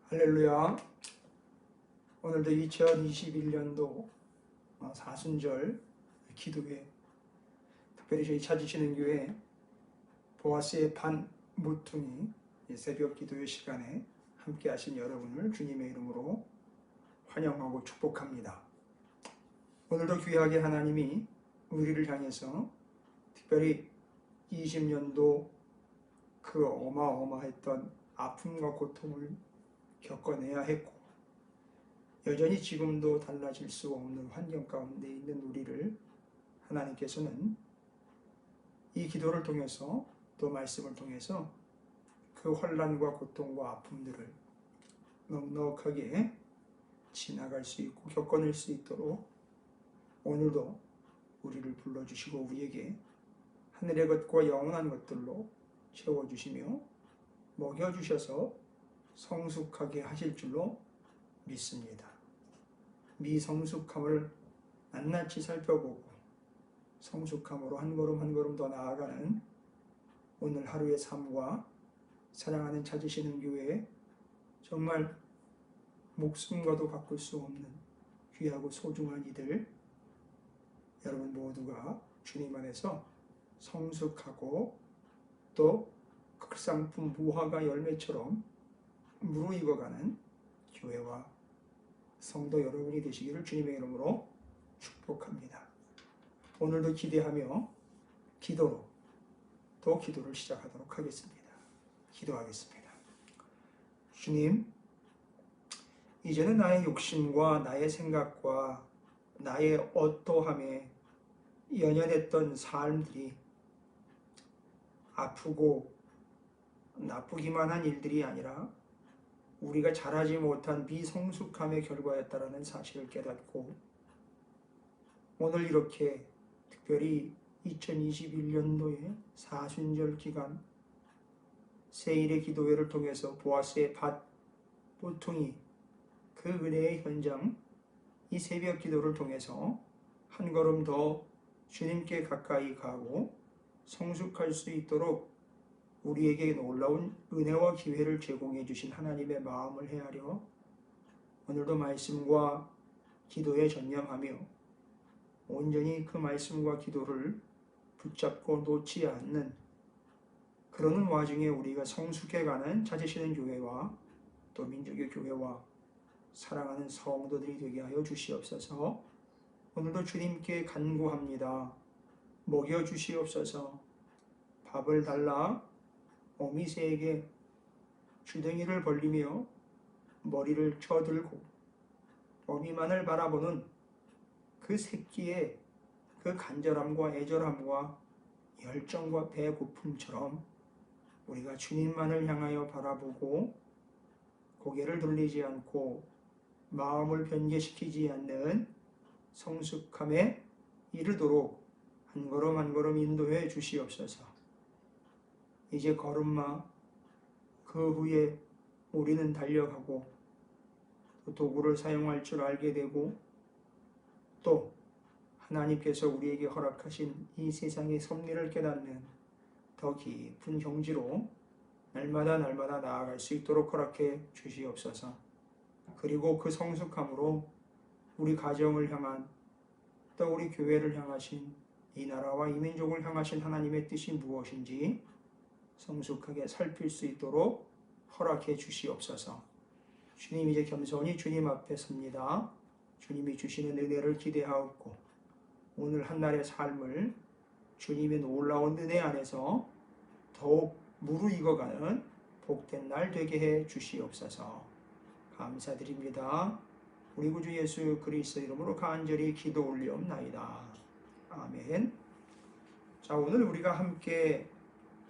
할렐루야. 오늘도 2021년도 사순절 기도회, 특별히 저희 찾으시는 교회 보아스의 반 모퉁이 새벽 기도회 시간에 함께 하신 여러분을 주님의 이름으로 환영하고 축복합니다. 오늘도 귀하게 하나님이 우리를 향해서 특별히 20년도 그 어마어마했던 아픔과 고통을 겪어내야 했고, 여전히 지금도 달라질 수 없는 환경 가운데 있는 우리를 하나님께서는 이 기도를 통해서, 또 말씀을 통해서 그 혼란과 고통과 아픔들을 넉넉하게 지나갈 수 있고 겪어낼 수 있도록 오늘도 우리를 불러주시고 우리에게 하늘의 것과 영원한 것들로 채워주시며 먹여주셔서 성숙하게 하실 줄로 믿습니다. 미성숙함을 낱낱이 살펴보고 성숙함으로 한 걸음 한 걸음 더 나아가는 오늘 하루의 삶과 사랑하는 찾으시는 교회에 정말 목숨과도 바꿀 수 없는 귀하고 소중한 이들, 여러분 모두가 주님 안에서 성숙하고 또 극상품 무화과 열매처럼 무르익어가는 교회와 성도 여러분이 되시기를 주님의 이름으로 축복합니다. 오늘도 기대하며 기도로 또 기도를 시작하도록 하겠습니다. 기도하겠습니다. 주님, 이제는 나의 욕심과 나의 생각과 나의 어떠함에 연연했던 삶들이 아프고 나쁘기만 한 일들이 아니라 우리가 잘하지 못한 미성숙함의 결과였다라는 사실을 깨닫고, 오늘 이렇게 특별히 2021년도의 사순절 기간 세일의 기도회를 통해서 보아스의 밭 모퉁이 그 은혜의 현장, 이 새벽 기도를 통해서 한 걸음 더 주님께 가까이 가고 성숙할 수 있도록 우리에게 놀라운 은혜와 기회를 제공해 주신 하나님의 마음을 헤아려 오늘도 말씀과 기도에 전념하며 온전히 그 말씀과 기도를 붙잡고 놓지 않는, 그러는 와중에 우리가 성숙해가는 찾으시는 교회와 또 민족의 교회와 사랑하는 성도들이 되게 하여 주시옵소서. 오늘도 주님께 간구합니다. 먹여 주시옵소서. 밥을 달라 어미새에게 주댕이를 벌리며 머리를 쳐들고 어미만을 바라보는 그 새끼의 그 간절함과 애절함과 열정과 배고픔처럼 우리가 주님만을 향하여 바라보고 고개를 돌리지 않고 마음을 변개시키지 않는 성숙함에 이르도록 한 걸음 한 걸음 인도해 주시옵소서. 이제 걸음마 그 후에 우리는 달려가고 또 도구를 사용할 줄 알게 되고, 또 하나님께서 우리에게 허락하신 이 세상의 섭리를 깨닫는 더 깊은 경지로 날마다 나아갈 수 있도록 허락해 주시옵소서. 그리고 그 성숙함으로 우리 가정을 향한, 또 우리 교회를 향하신, 이 나라와 이 민족을 향하신 하나님의 뜻이 무엇인지 성숙하게 살필 수 있도록 허락해 주시옵소서. 주님, 이제 겸손히 주님 앞에 섭니다. 주님이 주시는 은혜를 기대하옵고 오늘 한날의 삶을 주님의 놀라운 은혜 안에서 더욱 무르익어가는 복된 날 되게 해 주시옵소서. 감사드립니다. 우리 구주 예수 그리스도 이름으로 간절히 기도 올리옵나이다. 아멘. 자, 오늘 우리가 함께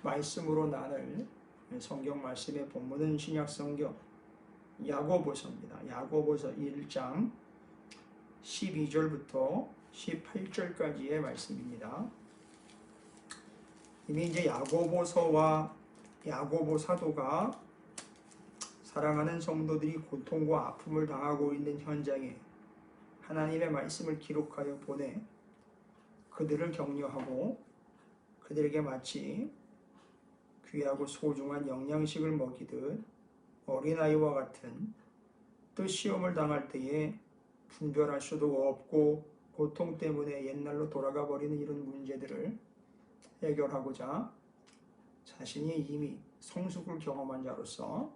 말씀으로 나눌 성경 말씀의 본문은 신약성경 야고보서입니다. 야고보서 1장 12절부터 18절까지의 말씀입니다. 이미 이제 야고보서와 야고보 사도가 사랑하는 성도들이 고통과 아픔을 당하고 있는 현장에 하나님의 말씀을 기록하여 보내 그들을 격려하고 그들에게 마치 귀하고 소중한 영양식을 먹이듯 어린아이와 같은 또 시험을 당할 때에 분별할 수도 없고 고통 때문에 옛날로 돌아가 버리는 이런 문제들을 해결하고자 자신이 이미 성숙을 경험한 자로서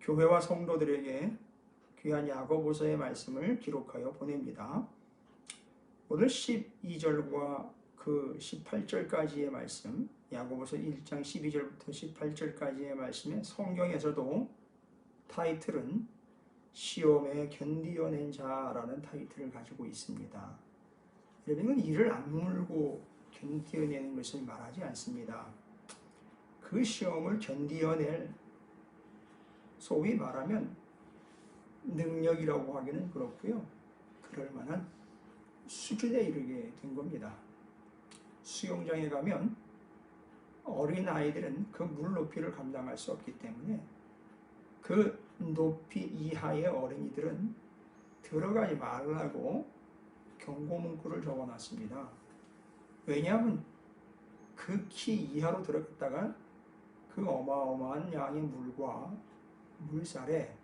교회와 성도들에게 귀한 야고보서의 말씀을 기록하여 보냅니다. 오늘 12절과 그 18절까지의 말씀, 야고보서 1장 12절부터 18절까지의 말씀에 성경에서도 타이틀은 시험에 견디어낸 자라는 타이틀을 가지고 있습니다. 여러분, 이를 악물고 견디어내는 것을 말하지 않습니다. 그 시험을 견디어낼, 소위 말하면 능력이라고 하기는 그렇고요. 그럴 만한 수준에 이르게 된 겁니다. 수영장에 가면 어린 아이들은 그 물 높이를 감당할 수 없기 때문에 그 높이 이하의 어린이들은 들어가지 말라고 경고 문구를 적어놨습니다. 왜냐하면 그 키 이하로 들어갔다가 그 어마어마한 양의 물과 물살에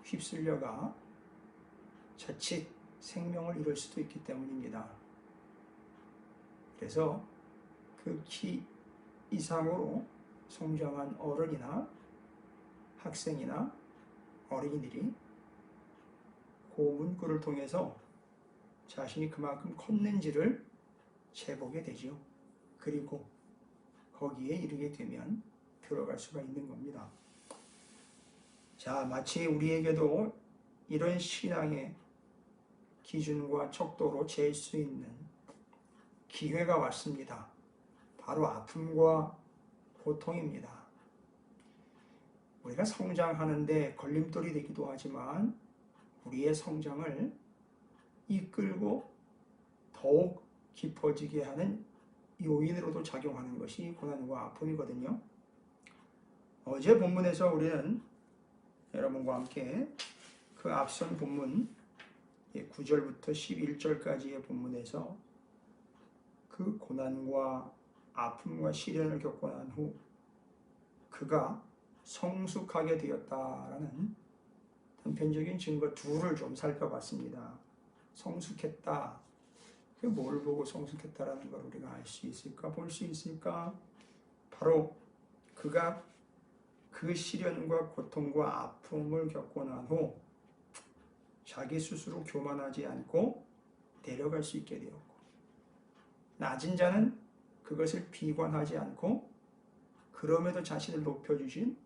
휩쓸려가 자칫 생명을 잃을 수도 있기 때문입니다. 그래서 그 키 이상으로 성장한 어른이나 학생이나 어린이들이 그 문구를 통해서 자신이 그만큼 컸는지를 재보게 되지요. 그리고 거기에 이르게 되면 들어갈 수가 있는 겁니다. 자, 마치 우리에게도 이런 신앙의 기준과 척도로 잴 수 있는 기회가 왔습니다. 바로 아픔과 고통입니다. 우리가 성장하는데 걸림돌이 되기도 하지만 우리의 성장을 이끌고 더욱 깊어지게 하는 요인으로도 작용하는 것이 고난과 아픔이거든요. 어제 본문에서 우리는 여러분과 함께 그 앞선 본문 9절부터 11절까지의 본문에서 그 고난과 아픔과 시련을 겪고 난 후 그가 성숙하게 되었다라는 단편적인 증거 둘을 좀 살펴봤습니다. 성숙했다. 뭘 보고 성숙했다라는 걸 우리가 알 수 있을까? 볼 수 있을까? 바로 그가 그 시련과 고통과 아픔을 겪고 난 후 자기 스스로 교만하지 않고 내려갈 수 있게 되었고, 낮은 자는 그것을 비관하지 않고 그럼에도 자신을 높여주신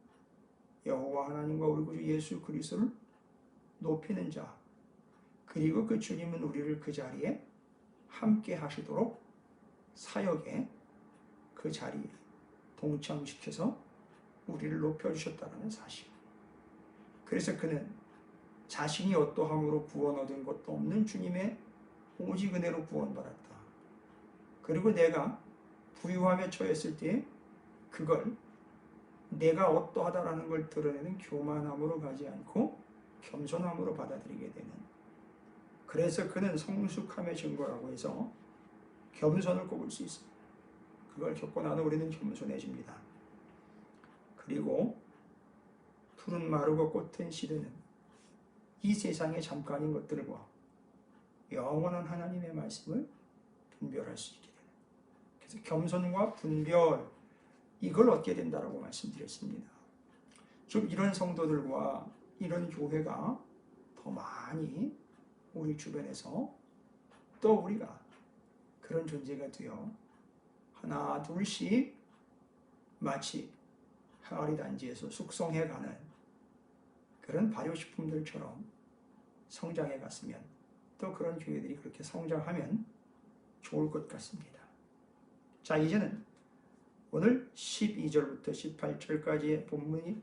여호와 하나님과 우리 구주 예수 그리스도를 높이는 자, 그리고 그 주님은 우리를 그 자리에 함께 하시도록 사역에 그 자리에 동참시켜서 우리를 높여주셨다는 사실. 그래서 그는 자신이 어떠함으로 구원 얻은 것도 없는 주님의 오직 은혜로 구원받았다. 그리고 내가 부유함에 처했을 때 그걸 내가 어떠하다라는 걸 드러내는 교만함으로 가지 않고 겸손함으로 받아들이게 되는, 그래서 그는 성숙함의 증거라고 해서 겸손을 꼽을 수 있습니다. 그걸 겪고 나서 우리는 겸손해집니다. 그리고 푸른 마르고 꽃은 시드는 이 세상의 잠깐인 것들과 영원한 하나님의 말씀을 분별할 수 있게 되는, 그래서 겸손과 분별, 이걸 얻게 된다라고 말씀드렸습니다. 좀 이런 성도들과 이런 교회가 더 많이 우리 주변에서 또 우리가 그런 존재가 되어 하나 둘씩 마치 항아리 단지에서 숙성해가는 그런 발효식품들처럼 성장해 갔으면, 또 그런 교회들이 그렇게 성장하면 좋을 것 같습니다. 자, 이제는 오늘 12절부터 18절까지의 본문이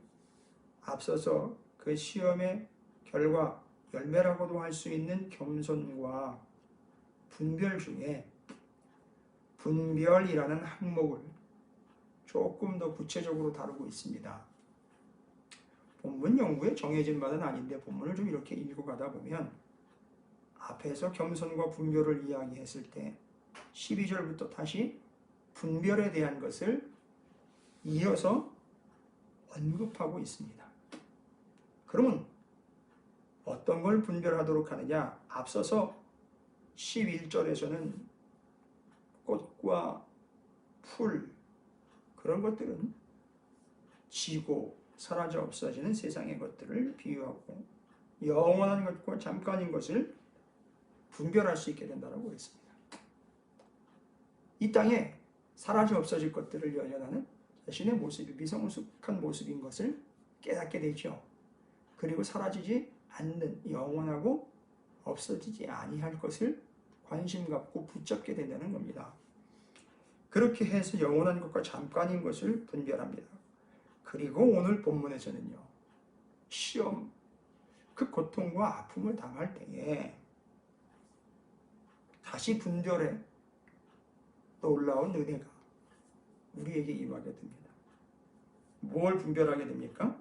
앞서서 그 시험의 결과, 열매라고도 할 수 있는 겸손과 분별 중에 분별이라는 항목을 조금 더 구체적으로 다루고 있습니다. 본문 연구에 정해진 바는 아닌데 본문을 좀 이렇게 읽어가다 보면 앞에서 겸손과 분별을 이야기했을 때 12절부터 다시 분별에 대한 것을 이어서 언급하고 있습니다. 그러면 어떤 걸 분별하도록 하느냐? 앞서서 11절에서는 꽃과 풀, 그런 것들은 지고 사라져 없어지는 세상의 것들을 비유하고 영원한 것과 잠깐인 것을 분별할 수 있게 된다고 했습니다. 이 땅에 사라져 없어질 것들을 연연하는 자신의 모습이 미성숙한 모습인 것을 깨닫게 되죠. 그리고 사라지지 않는 영원하고 없어지지 아니할 것을 관심 갖고 붙잡게 된다는 겁니다. 그렇게 해서 영원한 것과 잠깐인 것을 분별합니다. 그리고 오늘 본문에서는요, 시험, 그 고통과 아픔을 당할 때에 다시 분별해 놀라운 은혜가 우리에게 임하게 됩니다. 뭘 분별하게 됩니까?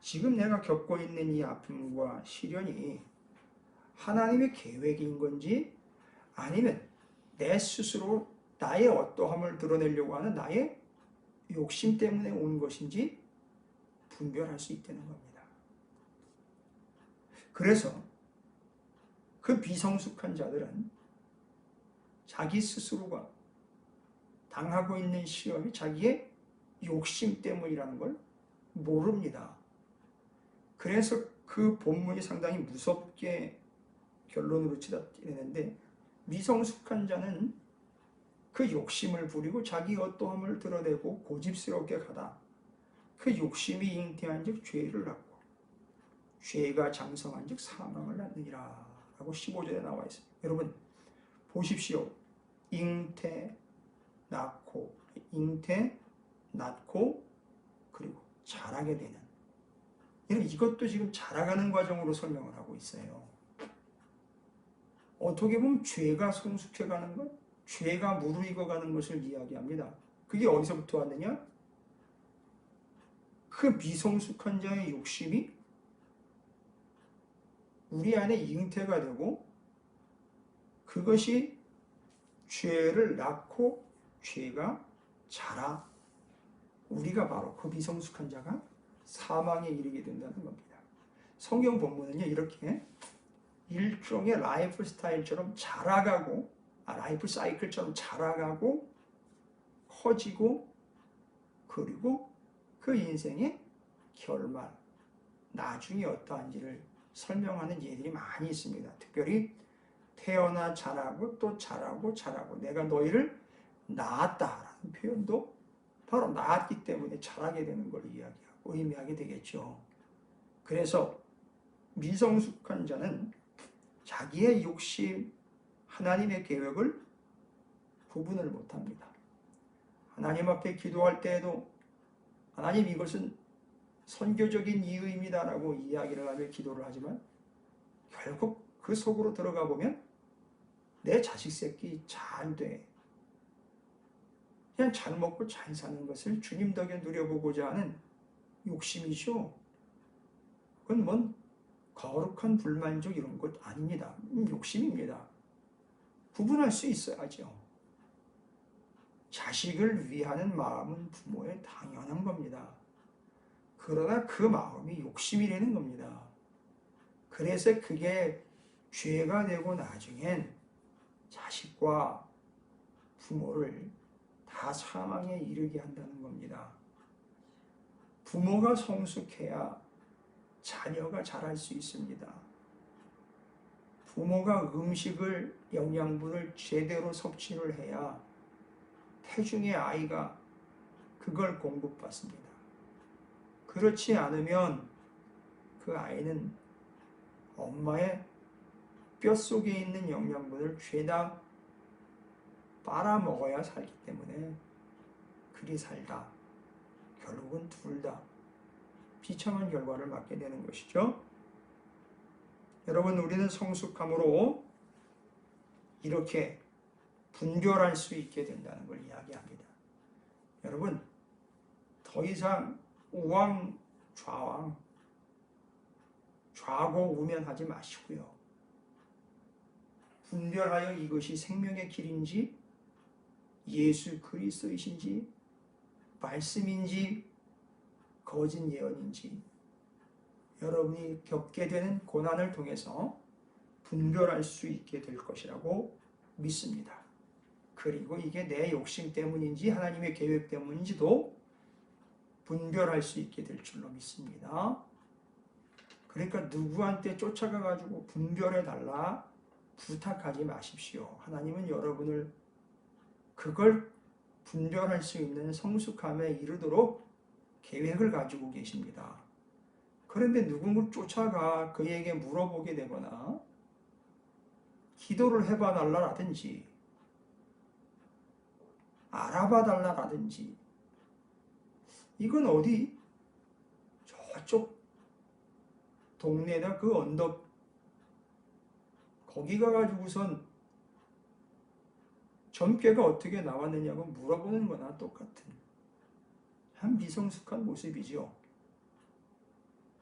지금 내가 겪고 있는 이 아픔과 시련이 하나님의 계획인 건지 아니면 내 스스로 나의 어떠함을 드러내려고 하는 나의 욕심 때문에 온 것인지 분별할 수 있다는 겁니다. 그래서 그 미성숙한 자들은 자기 스스로가 당하고 있는 시험이 자기의 욕심 때문이라는 걸 모릅니다. 그래서 그 본문이 상당히 무섭게 결론으로 치닫는데, 미성숙한 자는 그 욕심을 부리고 자기 어떠함을 드러내고 고집스럽게 가다 그 욕심이 잉태한 즉 죄를 낳고 죄가 장성한 즉 사망을 낳느니라 라고 15절에 나와 있습니다. 여러분 보십시오. 잉태 낳고 그리고 자라게 되는, 이것도 지금 자라가는 과정으로 설명을 하고 있어요. 어떻게 보면 죄가 성숙해가는 것, 죄가 무르익어가는 것을 이야기합니다. 그게 어디서부터 왔느냐? 그 미성숙한 자의 욕심이 우리 안에 잉태가 되고 그것이 죄를 낳고 죄가 자라 우리가 바로 그 미성숙한 자가 사망에 이르게 된다는 겁니다. 성경 본문은요, 이렇게 일종의 라이프 스타일처럼 자라가고, 라이프 사이클처럼 자라가고 커지고 그리고 그 인생의 결말, 나중에 어떠한지를 설명하는 예들이 많이 있습니다. 특별히 태어나 자라고 또 자라고 내가 너희를 낳았다라는 표현도 바로 낳았기 때문에 자라게 되는 걸 이야기하고 의미하게 되겠죠. 그래서 미성숙한 자는 자기의 욕심, 하나님의 계획을 구분을 못합니다. 하나님 앞에 기도할 때에도 하나님 이것은 선교적인 이유입니다 라고 이야기를 하며 기도를 하지만 결국 그 속으로 들어가 보면 내 자식 새끼 잘 돼, 그냥 잘 먹고 잘 사는 것을 주님 덕에 누려보고자 하는 욕심이죠. 그건 뭔 거룩한 불만족 이런 것 아닙니다. 욕심입니다. 구분할 수 있어야죠. 자식을 위하는 마음은 부모의 당연한 겁니다. 그러나 그 마음이 욕심이라는 겁니다. 그래서 그게 죄가 되고 나중엔 자식과 부모를 다 사망에 이르게 한다는 겁니다. 부모가 성숙해야 자녀가 자랄 수 있습니다. 부모가 음식을, 영양분을 제대로 섭취를 해야 태중의 아이가 그걸 공급받습니다. 그렇지 않으면 그 아이는 엄마의 뼛속에 있는 영양분을 죄다 빨아먹어야 살기 때문에 그리 살다 결국은 둘 다 비참한 결과를 맞게 되는 것이죠. 여러분, 우리는 성숙함으로 이렇게 분별할 수 있게 된다는 걸 이야기합니다. 여러분, 더 이상 우왕 좌왕, 좌고 우면하지 마시고요. 분별하여 이것이 생명의 길인지 예수 그리스도이신지 말씀인지 거짓 예언인지 여러분이 겪게 되는 고난을 통해서 분별할 수 있게 될 것이라고 믿습니다. 그리고 이게 내 욕심 때문인지 하나님의 계획 때문인지도 분별할 수 있게 될 줄로 믿습니다. 그러니까 누구한테 쫓아가 가지고 분별해 달라 부탁하지 마십시오. 하나님은 여러분을 그걸 분별할 수 있는 성숙함에 이르도록 계획을 가지고 계십니다. 그런데 누군가를 쫓아가 그에게 물어보게 되거나 기도를 해봐 달라라든지 알아봐 달라라든지 이건 어디 저쪽 동네나 그 언덕 거기 가가지고선 점괘가 어떻게 나왔느냐고 물어보는 거나 똑같은 한 미성숙한 모습이죠.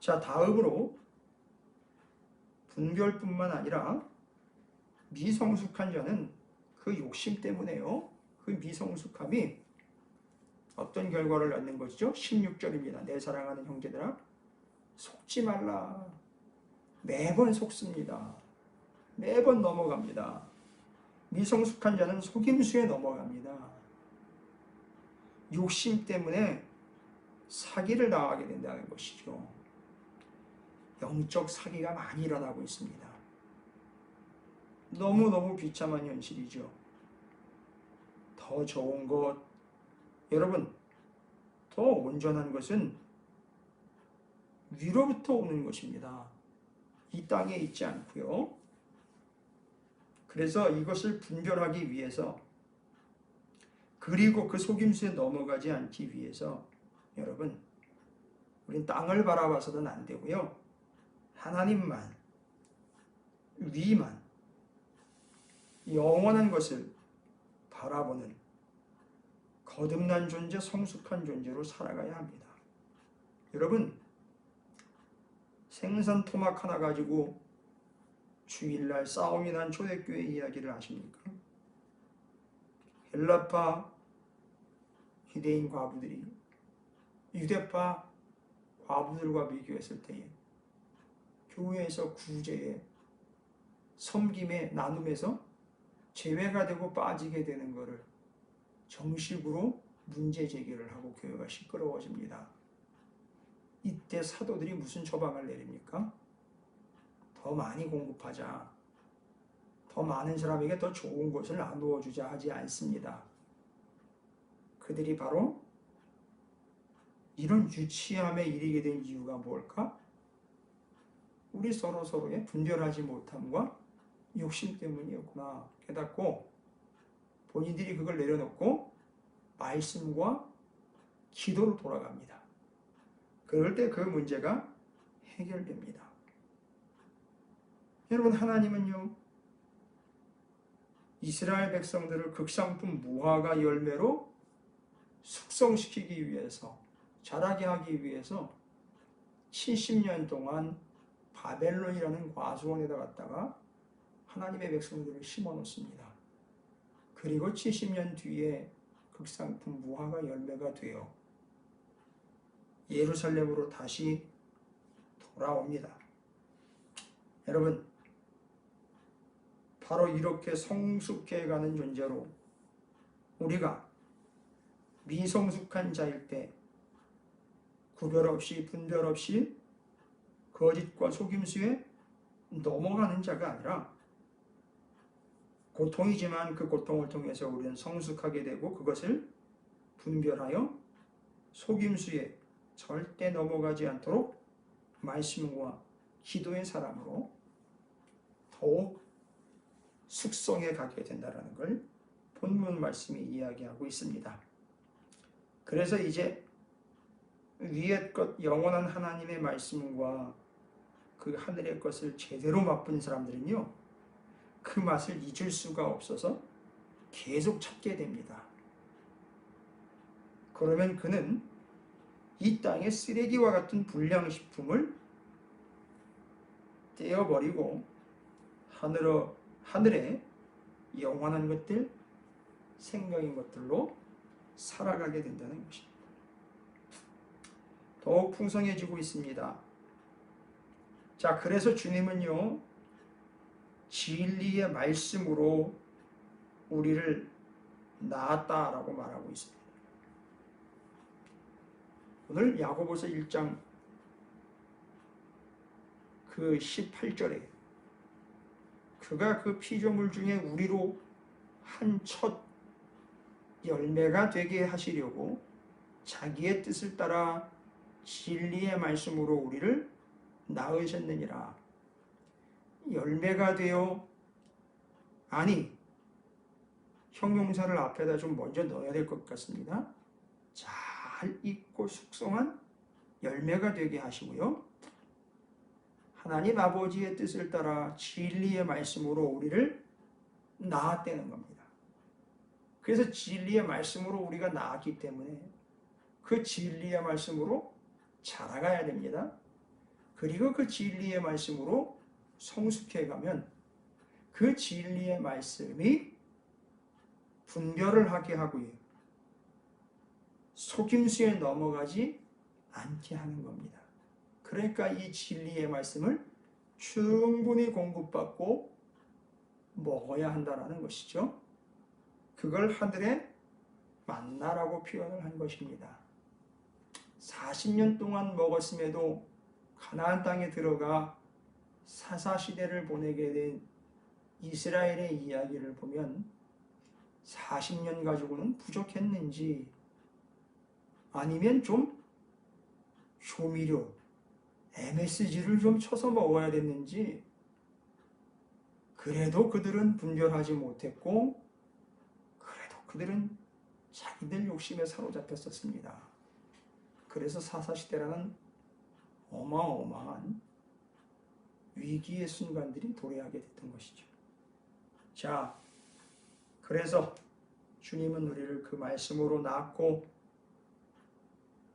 자, 다음으로 분별뿐만 아니라 미성숙한 자는 그 욕심 때문에요. 그 미성숙함이 어떤 결과를 낳는 것이죠? 16절입니다. 내 사랑하는 형제들아 속지 말라. 매번 속습니다. 매번 넘어갑니다. 미성숙한 자는 속임수에 넘어갑니다. 욕심 때문에 사기를 당하게 된다는 것이죠. 영적 사기가 많이 일어나고 있습니다. 너무너무 비참한 현실이죠. 더 좋은 것, 여러분, 더 온전한 것은 위로부터 오는 것입니다. 이 땅에 있지 않고요. 그래서 이것을 분별하기 위해서 그리고 그 속임수에 넘어가지 않기 위해서 여러분, 우린 땅을 바라봐서는 안 되고요. 하나님만, 위만, 영원한 것을 바라보는 거듭난 존재, 성숙한 존재로 살아가야 합니다. 여러분, 생선 토막 하나 가지고 주일날 싸움이 난 초대교회 이야기를 아십니까? 헬라파 유대인 과부들이 유대파 과부들과 비교했을 때에 교회에서 구제에 섬김에 나눔에서 제외가 되고 빠지게 되는 것을 정식으로 문제 제기를 하고 교회가 시끄러워집니다. 이때 사도들이 무슨 처방을 내립니까? 더 많이 공급하자. 더 많은 사람에게 더 좋은 것을 나누어 주자 하지 않습니다. 그들이 바로 이런 유치함에 이르게 된 이유가 뭘까? 우리 서로의 분별하지 못함과 욕심 때문이었구나 깨닫고 본인들이 그걸 내려놓고 말씀과 기도로 돌아갑니다. 그럴 때 그 문제가 해결됩니다. 여러분, 하나님은요, 이스라엘 백성들을 극상품 무화과 열매로 숙성시키기 위해서, 자라게 하기 위해서 70년 동안 바벨론이라는 과수원에다 갖다가 하나님의 백성들을 심어 놓습니다. 그리고 70년 뒤에 극상품 무화과 열매가 되어 예루살렘으로 다시 돌아옵니다. 여러분, 바로 이렇게 성숙해가는 존재로 우리가 미성숙한 자일 때 구별 없이 분별 없이 거짓과 속임수에 넘어가는 자가 아니라 고통이지만 그 고통을 통해서 우리는 성숙하게 되고 그것을 분별하여 속임수에 절대 넘어가지 않도록 말씀과 기도의 사람으로 더욱 숙성해 가게 된다는 걸 본문 말씀이 이야기하고 있습니다. 그래서 이제 위의 것 영원한 하나님의 말씀과 그 하늘의 것을 제대로 맛본 사람들은요, 그 맛을 잊을 수가 없어서 계속 찾게 됩니다. 그러면 그는 이 땅의 쓰레기와 같은 불량식품을 떼어버리고 하늘의 영원한 것들, 생명인 것들로 살아가게 된다는 것입니다. 더욱 풍성해지고 있습니다. 자, 그래서 주님은요, 진리의 말씀으로 우리를 낳았다라고 말하고 있습니다. 오늘 야고보서 1장 그 18절에 그가 그 피조물 중에 우리로 한 첫 열매가 되게 하시려고 자기의 뜻을 따라 진리의 말씀으로 우리를 낳으셨느니라. 열매가 되어, 아니, 형용사를 앞에다 좀 먼저 넣어야 될 것 같습니다. 잘 익고 숙성한 열매가 되게 하시고요, 하나님 아버지의 뜻을 따라 진리의 말씀으로 우리를 낳았다는 겁니다. 그래서 진리의 말씀으로 우리가 낳았기 때문에 그 진리의 말씀으로 자라가야 됩니다. 그리고 그 진리의 말씀으로 성숙해 가면 그 진리의 말씀이 분별을 하게 하고요, 속임수에 넘어가지 않게 하는 겁니다. 그러니까 이 진리의 말씀을 충분히 공급받고 먹어야 한다는 것이죠. 그걸 하늘의 만나라고 표현을 한 것입니다. 40년 동안 먹었음에도 가나안 땅에 들어가 사사시대를 보내게 된 이스라엘의 이야기를 보면 40년 가지고는 부족했는지, 아니면 좀 조미료, MSG를 좀 쳐서 먹어야 됐는지, 그래도 그들은 분별하지 못했고, 그래도 그들은 자기들 욕심에 사로잡혔었습니다. 그래서 사사시대라는 어마어마한 위기의 순간들이 도래하게 됐던 것이죠. 자, 그래서 주님은 우리를 그 말씀으로 낳고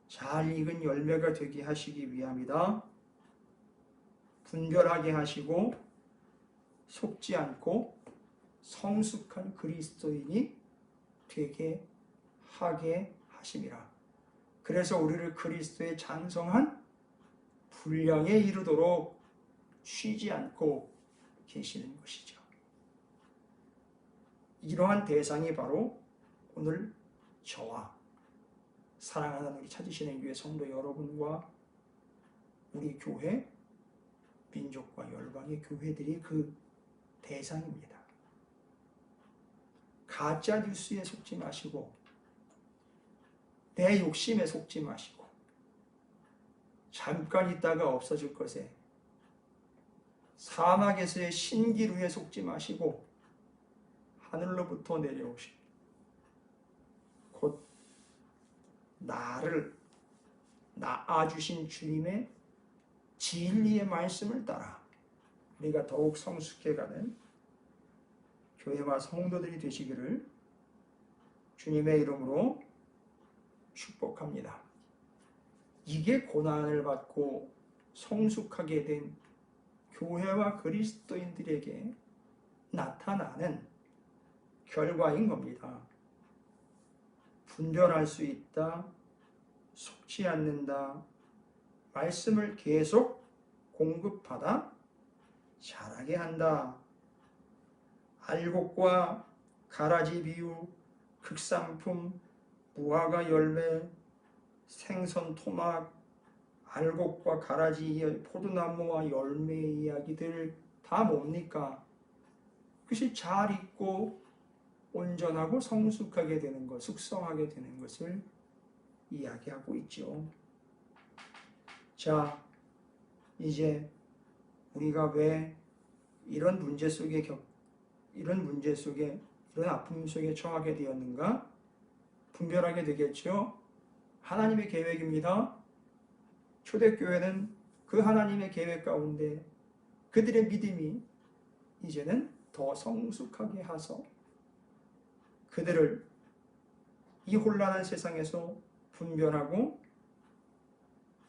잘 익은 열매가 되게 하시기 위함이다. 분별하게 하시고 속지 않고 성숙한 그리스도인이 되게 하게 하심이라. 그래서 우리를 그리스도의 장성한 분량에 이르도록 쉬지 않고 계시는 것이죠. 이러한 대상이 바로 오늘 저와 사랑하는 우리 찾으시는 교회 성도 여러분과 우리 교회, 민족과 열방의 교회들이 그 대상입니다. 가짜 뉴스에 속지 마시고 내 욕심에 속지 마시고 잠깐 있다가 없어질 것에 사막에서의 신기루에 속지 마시고 하늘로부터 내려오신 곧 나를 낳아주신 주님의 진리의 말씀을 따라 우리가 더욱 성숙해가는 교회와 성도들이 되시기를 주님의 이름으로 축복합니다. 이게 고난을 받고 성숙하게 된 교회와 그리스도인들에게 나타나는 결과인 겁니다. 분별할 수 있다, 속지 않는다, 말씀을 계속 공급하다, 자라게 한다. 알곡과 가라지 비유, 극상품, 무화과 열매, 생선 토막, 알곡과 가라지, 포도나무와 열매의 이야기들 다 뭡니까? 그것이 잘 익고 온전하고 성숙하게 되는 것, 숙성하게 되는 것을 이야기하고 있죠. 자, 이제 우리가 왜 이런 문제 속에 이런 아픔 속에 처하게 되었는가? 분별하게 되겠죠. 하나님의 계획입니다. 초대교회는 그 하나님의 계획 가운데 그들의 믿음이 이제는 더 성숙하게 하서 그들을 이 혼란한 세상에서 분별하고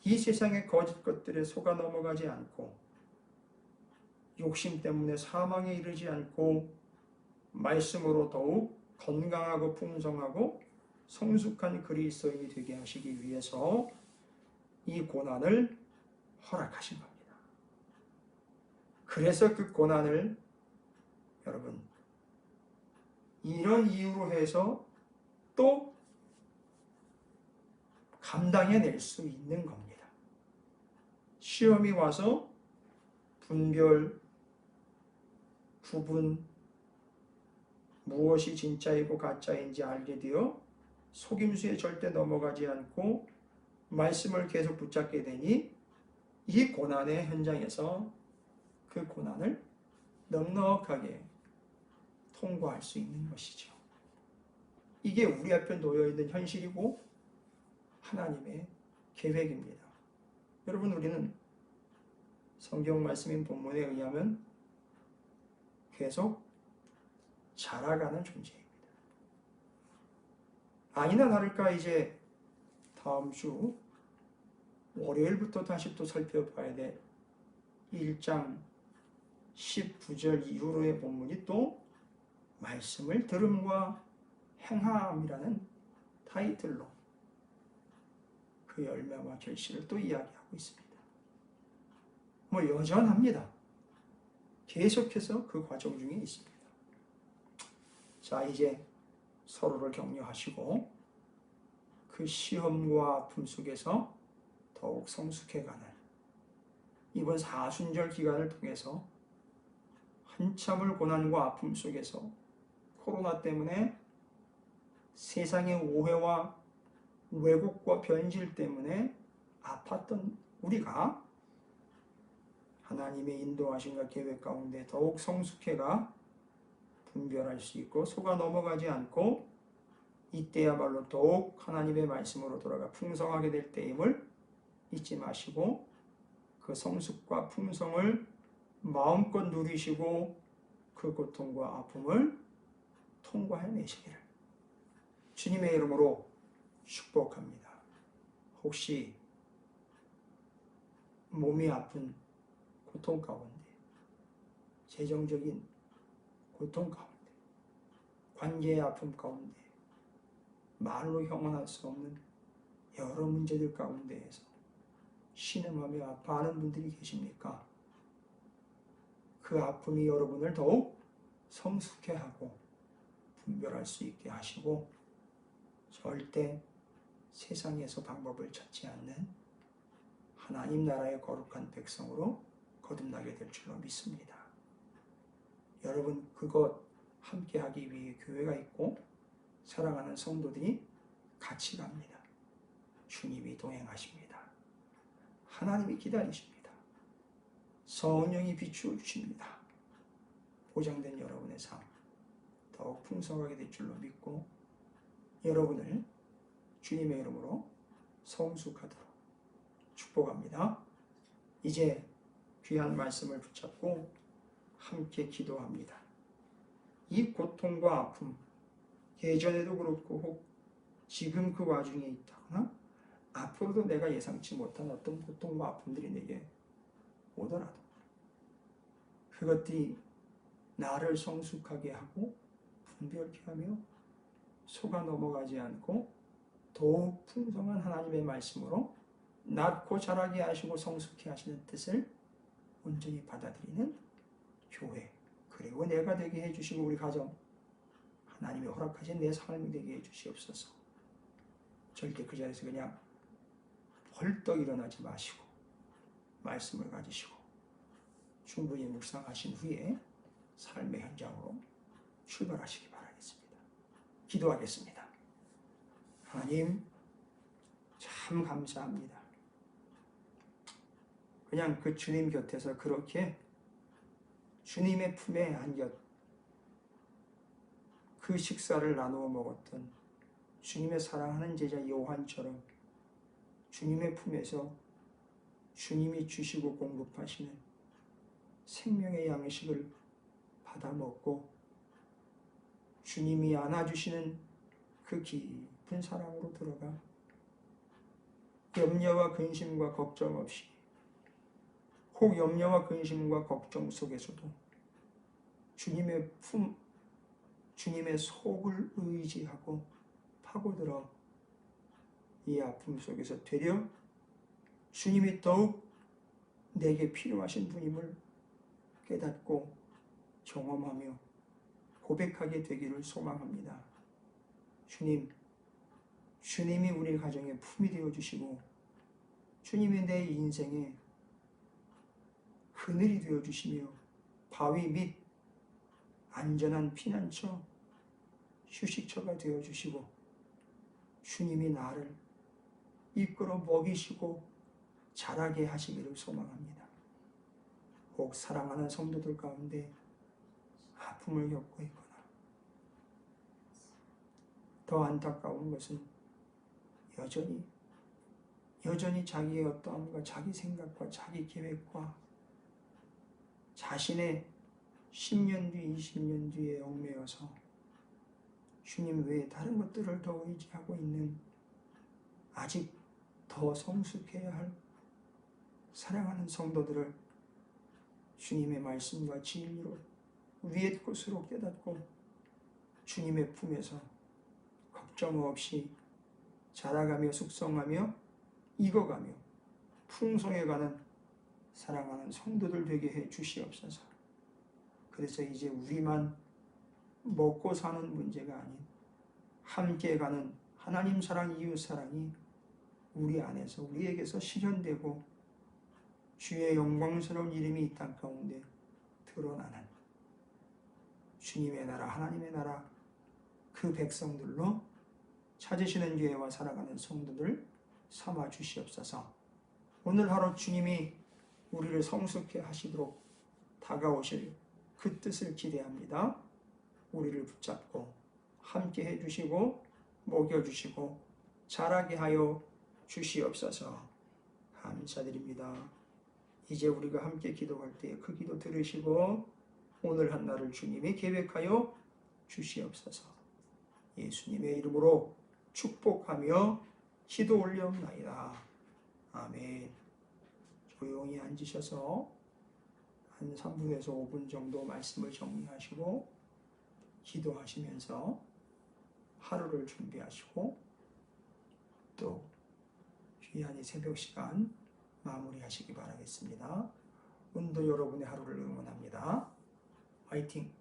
이 세상의 거짓 것들에 속아 넘어가지 않고 욕심 때문에 사망에 이르지 않고 말씀으로 더욱 건강하고 풍성하고 성숙한 그리스도인이 되게 하시기 위해서 이 고난을 허락하신 겁니다. 그래서 그 고난을 여러분 이런 이유로 해서 또 감당해낼 수 있는 겁니다. 시험이 와서 분별, 구분, 무엇이 진짜이고 가짜인지 알게 되어 속임수에 절대 넘어가지 않고 말씀을 계속 붙잡게 되니 이 고난의 현장에서 그 고난을 넉넉하게 통과할 수 있는 것이죠. 이게 우리 앞에 놓여있는 현실이고 하나님의 계획입니다. 여러분, 우리는 성경 말씀인 본문에 의하면 계속 자라가는 존재입니다. 아니나 다를까 이제 다음 주 월요일부터 다시 또 살펴봐야 될 1장 19절 이후로의 본문이 또 말씀을 들음과 행함이라는 타이틀로 그 열매와 결실을 또 이야기하고 있습니다. 여전합니다. 계속해서 그 과정 중에 있습니다. 자, 이제 서로를 격려하시고 그 시험과 아픔 속에서 더욱 성숙해가는 이번 사순절 기간을 통해서 한참을 고난과 아픔 속에서 코로나 때문에 세상의 오해와 왜곡과 변질 때문에 아팠던 우리가 하나님의 인도하심과 계획 가운데 더욱 성숙해가 분별할 수 있고 속아 넘어가지 않고 이때야말로 더욱 하나님의 말씀으로 돌아가 풍성하게 될 때임을 잊지 마시고 그 성숙과 풍성을 마음껏 누리시고 그 고통과 아픔을 통과해내시기를 주님의 이름으로 축복합니다. 혹시 몸이 아픈 고통 가운데, 재정적인 고통 가운데, 관계의 아픔 가운데, 말로 형언할 수 없는 여러 문제들 가운데에서 신음하며 아파하는 분들이 계십니까? 그 아픔이 여러분을 더욱 성숙해 하고 분별할 수 있게 하시고 절대 세상에서 방법을 찾지 않는 하나님 나라의 거룩한 백성으로 거듭나게 될 줄로 믿습니다. 여러분, 그것 함께 하기 위해 교회가 있고 사랑하는 성도들이 같이 갑니다. 주님이 동행하십니다. 하나님이 기다리십니다. 성령이 비추어 주십니다. 보장된 여러분의 삶 더욱 풍성하게 될 줄로 믿고 여러분을 주님의 이름으로 성숙하도록 축복합니다. 이제 귀한 말씀을 붙잡고 함께 기도합니다. 이 고통과 아픔, 예전에도 그렇고 혹 지금 그 와중에 있다거나 앞으로도 내가 예상치 못한 어떤 고통과 아픔들이 내게 오더라도 그것들이 나를 성숙하게 하고 분별케 하며 속아 넘어가지 않고 더욱 풍성한 하나님의 말씀으로 낳고 자라게 하시고 성숙케 하시는 뜻을 온전히 받아들이는 교회, 그리고 내가 되게 해주시고 우리 가정, 하나님이 허락하신 내 삶이 되게 해주시옵소서. 절대 그 자리에서 그냥 벌떡 일어나지 마시고 말씀을 가지시고 충분히 묵상하신 후에 삶의 현장으로 출발하시기 바라겠습니다. 기도하겠습니다. 하나님, 참 감사합니다. 그냥 그 주님 곁에서 그렇게 주님의 품에 안겨 그 식사를 나누어 먹었던 주님의 사랑하는 제자 요한처럼 주님의 품에서 주님이 주시고 공급하시는 생명의 양식을 받아 먹고 주님이 안아주시는 그 깊은 사랑으로 들어가 염려와 근심과 걱정 없이 혹 염려와 근심과 걱정 속에서도 주님의 품, 주님의 속을 의지하고 파고들어 이 아픔 속에서 되려 주님이 더욱 내게 필요하신 분임을 깨닫고 경험하며 고백하게 되기를 소망합니다. 주님이 우리 가정의 품이 되어주시고 주님이 내 인생의 그늘이 되어주시며 바위 및 안전한 피난처, 휴식처가 되어주시고 주님이 나를 이끌어 먹이시고 자라게 하시기를 소망합니다. 혹 사랑하는 성도들 가운데 아픔을 겪고 있거나 더 안타까운 것은 여전히 자기의 어떠함과 자기 생각과 자기 계획과 자신의 10년 뒤, 20년 뒤에 얽매여서 주님 외에 다른 것들을 더 의지하고 있는 아직 더 성숙해야 할 사랑하는 성도들을 주님의 말씀과 진리로 위의 것으로 깨닫고 주님의 품에서 걱정 없이 자라가며 숙성하며 익어가며 풍성해가는 사랑하는 성도들 되게 해 주시옵소서. 그래서 이제 우리만 먹고 사는 문제가 아닌 함께 가는 하나님 사랑, 이웃 사랑이 우리 안에서 우리에게서 실현되고 주의 영광스러운 이름이 이 땅 가운데 드러나는 주님의 나라, 하나님의 나라 그 백성들로 찾으시는 교회와 살아가는 성도들 삼아 주시옵소서. 오늘 하루 주님이 우리를 성숙해 하시도록 다가오실 그 뜻을 기대합니다. 우리를 붙잡고 함께 해주시고 먹여주시고 자라게 하여 주시옵소서. 감사드립니다. 이제 우리가 함께 기도할 때 그 기도 들으시고 오늘 한날을 주님이 계획하여 주시옵소서. 예수님의 이름으로 축복하며 기도 올려옵나이다. 아멘. 조용히 앉으셔서 한 3분에서 5분 정도 말씀을 정리하시고 기도하시면서 하루를 준비하시고 또 귀한 이 새벽 시간 마무리하시기 바라겠습니다. 오늘도 여러분의 하루를 응원합니다. 화이팅!